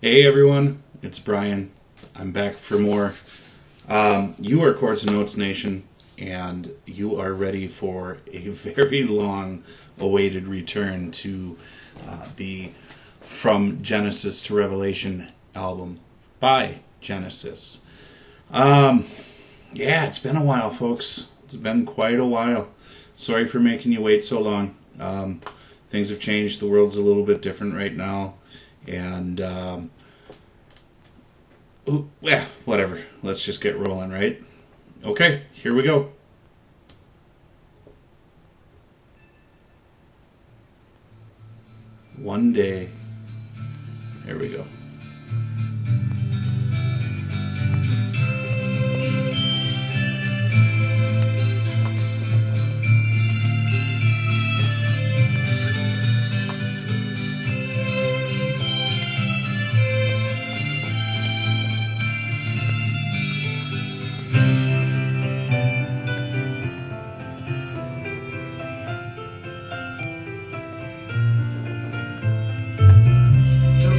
Hey everyone, it's Brian. I'm back for more. You are Chords and Notes Nation, and you are ready for a very long awaited return to the From Genesis to Revelation album by Genesis. Yeah, it's been a while, folks. It's been quite a while. Sorry for making you wait so long. Things have changed. The world's a little bit different right now. And, whatever. Let's just get rolling, right? Okay, here we go. One day. Here we go.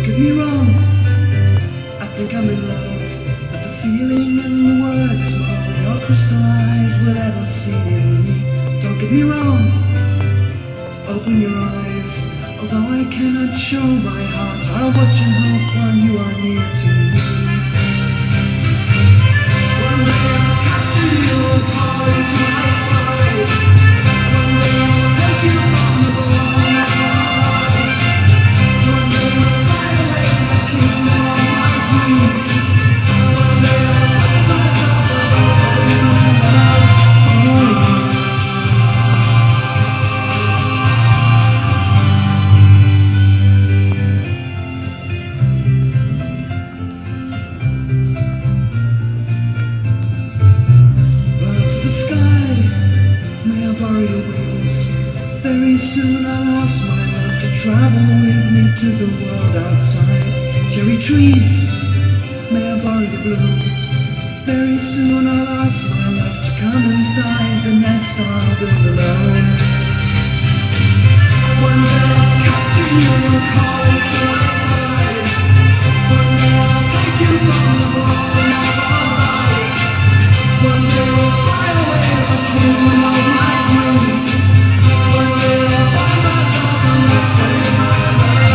Get me wrong, I think I'm in love, but the feeling and the word is more than your crystal eyes will ever see in me. Don't get me wrong, open your eyes, although I cannot show my heart, I'll watch and hope while you are near to me. One day I'll capture you and call you to my side. One day I'll take you from the bottom of my heart. One day I'll fly away to the kingdom of my dreams. One day I'll find myself alone in love. Birds of the sky, may I borrow your wings? Very soon I'll ask my love to travel with me to the world outside. Cherry trees, may I borrow your bloom? Very soon I'll ask my love to come inside the nest I'll build alone. One day I'll capture you and call you to my side. One day I'll take you from the bottom of our lives. One day we'll fly away to the kingdom of my dreams. One day I'll find myself and left in my love.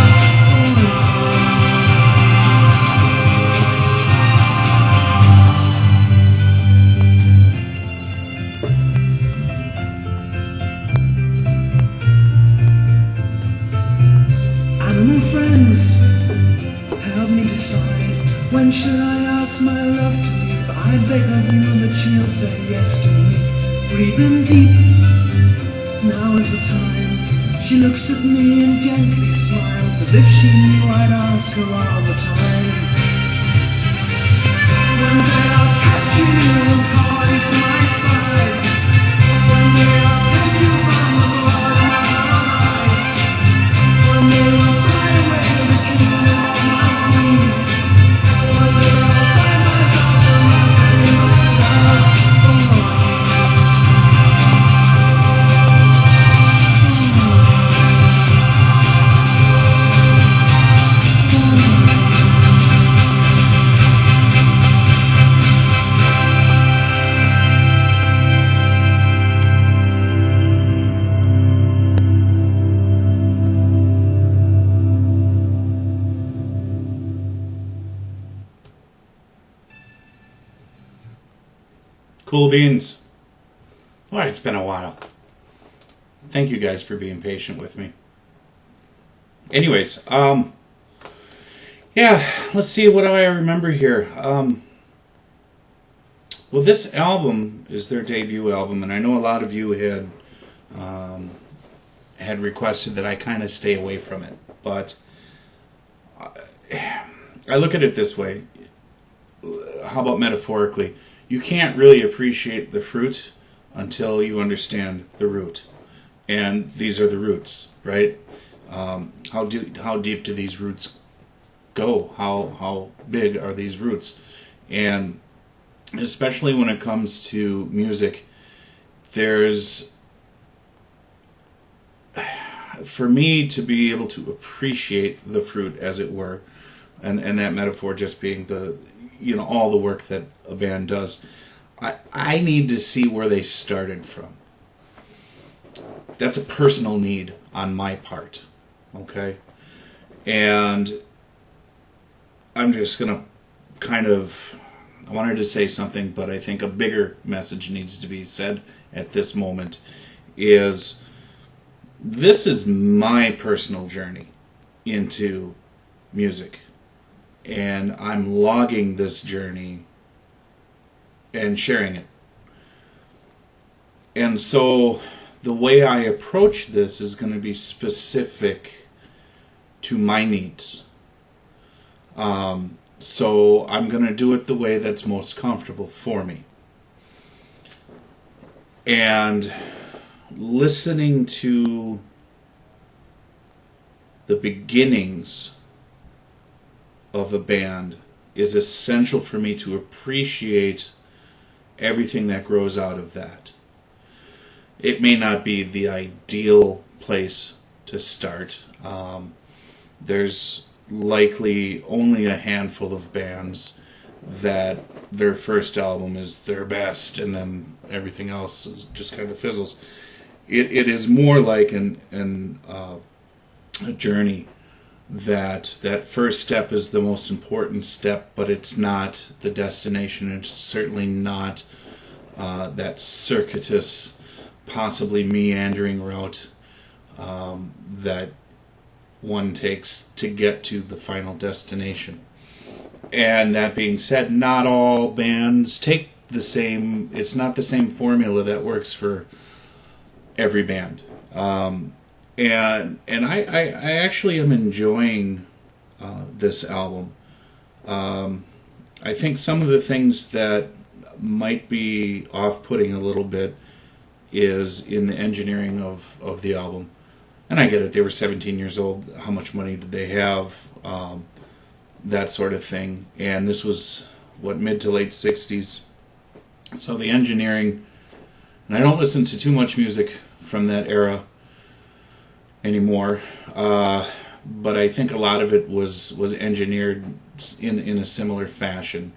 Animal friends, help me decide. When should I ask my love to leave? I beg of you that she'll say yes to me. Breathe in deep, now is the time. She looks at me and gently smiles, as if she knew I'd ask her all the time. One day I'll capture you and call you to my side. One day I'll take you from the bottom of our lives. One day we'll fly away to the kingdom of my dreams. One day I'll find myself and love in my love. Cool beans. Alright, it's been a while. Thank you guys for being patient with me. Anyways, yeah, let's see, what do I remember here? Well, this album is their debut album, and I know a lot of you had requested that I kind of stay away from it, but I look at it this way. How about metaphorically? You can't really appreciate the fruit until you understand the root. And these are the roots, right? How deep do these roots go? How big are these roots? And especially when it comes to music, there's, for me to be able to appreciate the fruit, as it were, and that metaphor just being all the work that a band does. I need to see where they started from. That's a personal need on my part, okay? And I'm just going to I wanted to say something, but I think a bigger message needs to be said at this moment, is this is my personal journey into music. And I'm logging this journey and sharing it. And so the way I approach this is going to be specific to my needs. So I'm going to do it the way that's most comfortable for me. And listening to the beginnings of a band is essential for me to appreciate everything that grows out of that. It may not be the ideal place to start. There's likely only a handful of bands that their first album is their best, and then everything else just kind of fizzles. It is more like a journey. That first step is the most important step, but it's not the destination. It's certainly not that circuitous, possibly meandering route that one takes to get to the final destination. And that being said, not all bands take the same. It's not the same formula that works for every band. And I actually am enjoying this album. I think some of the things that might be off-putting a little bit is in the engineering of the album. And I get it, they were 17 years old, how much money did they have, that sort of thing. And this was, mid to late 60s. So the engineering, and I don't listen to too much music from that era anymore, but I think a lot of it was engineered in a similar fashion.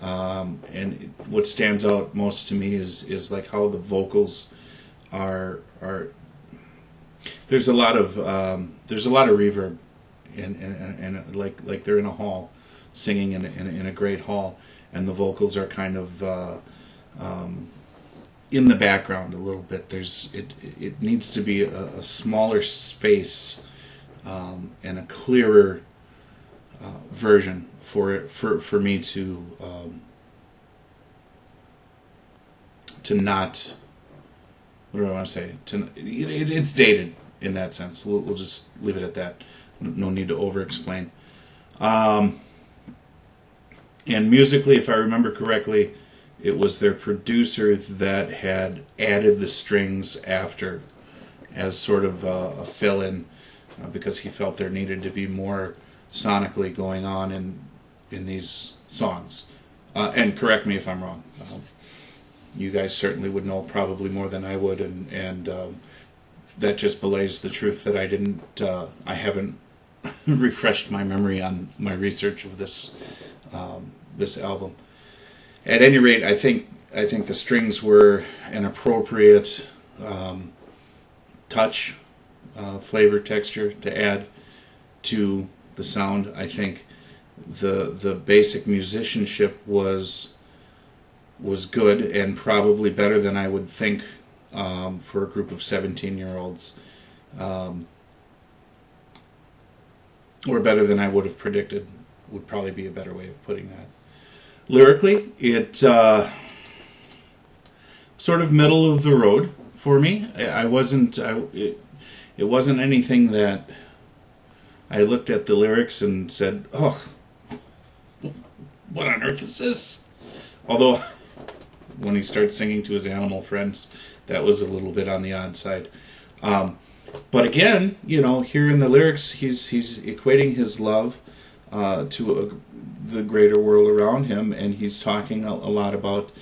And what stands out most to me is like how the vocals are. There's a lot of reverb, and like they're in a hall, singing in a great hall, and the vocals are kind of in the background a little bit. It needs to be a smaller space and a clearer version for me to not. What do I want to say? It's dated in that sense. We'll just leave it at that. No need to over-explain. And musically, if I remember correctly, it was their producer that had added the strings after as sort of a fill-in because he felt there needed to be more sonically going on in these songs. And correct me if I'm wrong. You guys certainly would know probably more than I would, and that just belays the truth that I haven't refreshed my memory on my research of this album. At any rate, I think the strings were an appropriate touch, flavor, texture to add to the sound. I think the basic musicianship was good and probably better than I would think for a group of 17-year-olds, or better than I would have predicted would probably be a better way of putting that. Lyrically, it sort of middle of the road for me. It wasn't anything that I looked at the lyrics and said, "Oh, what on earth is this?" Although when he starts singing to his animal friends, that was a little bit on the odd side. But again, here in the lyrics, he's equating his love to the greater world around him, and he's talking a lot about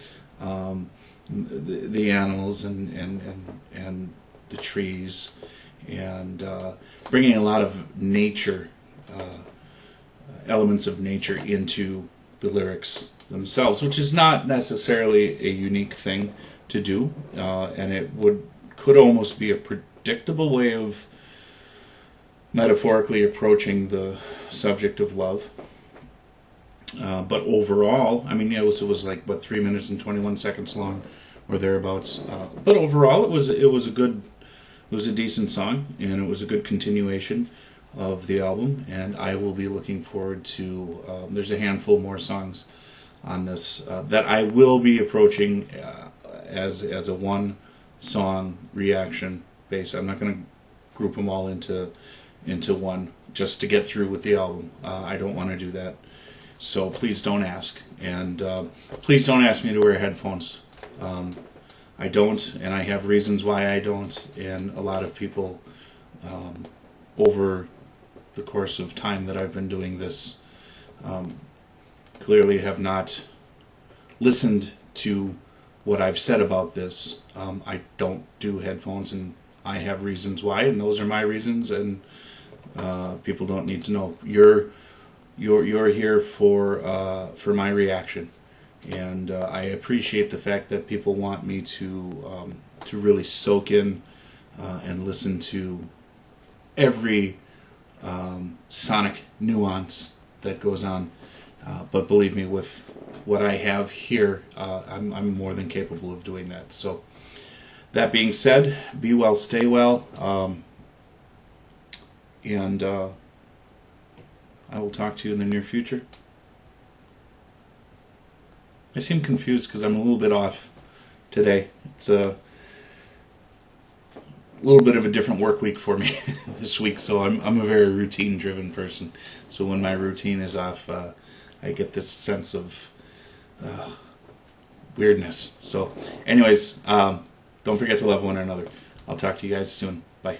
the animals and the trees, and bringing a lot of nature elements of nature into the lyrics themselves, which is not necessarily a unique thing to do, and it could almost be a predictable way of metaphorically approaching the subject of love. But overall, I mean, it was like, what, 3 minutes and 21 seconds long, or thereabouts. But overall, it was a decent song, and it was a good continuation of the album. And I will be looking forward to. There's a handful more songs on this that I will be approaching as a one song reaction base. I'm not going to group them all into one just to get through with the album. I don't want to do that. So please don't ask. And please don't ask me to wear headphones. I don't, and I have reasons why I don't. And a lot of people, over the course of time that I've been doing this, clearly have not listened to what I've said about this. I don't do headphones, and I have reasons why, and those are my reasons, and people don't need to know. You're here for my reaction, and I appreciate the fact that people want me to really soak in and listen to every sonic nuance that goes on. But believe me, with what I have here, I'm more than capable of doing that. So, that being said, be well, stay well, and I will talk to you in the near future. I seem confused because I'm a little bit off today. It's a little bit of a different work week for me this week, so I'm a very routine-driven person. So when my routine is off, I get this sense of weirdness. So anyways, don't forget to love one another. I'll talk to you guys soon. Bye.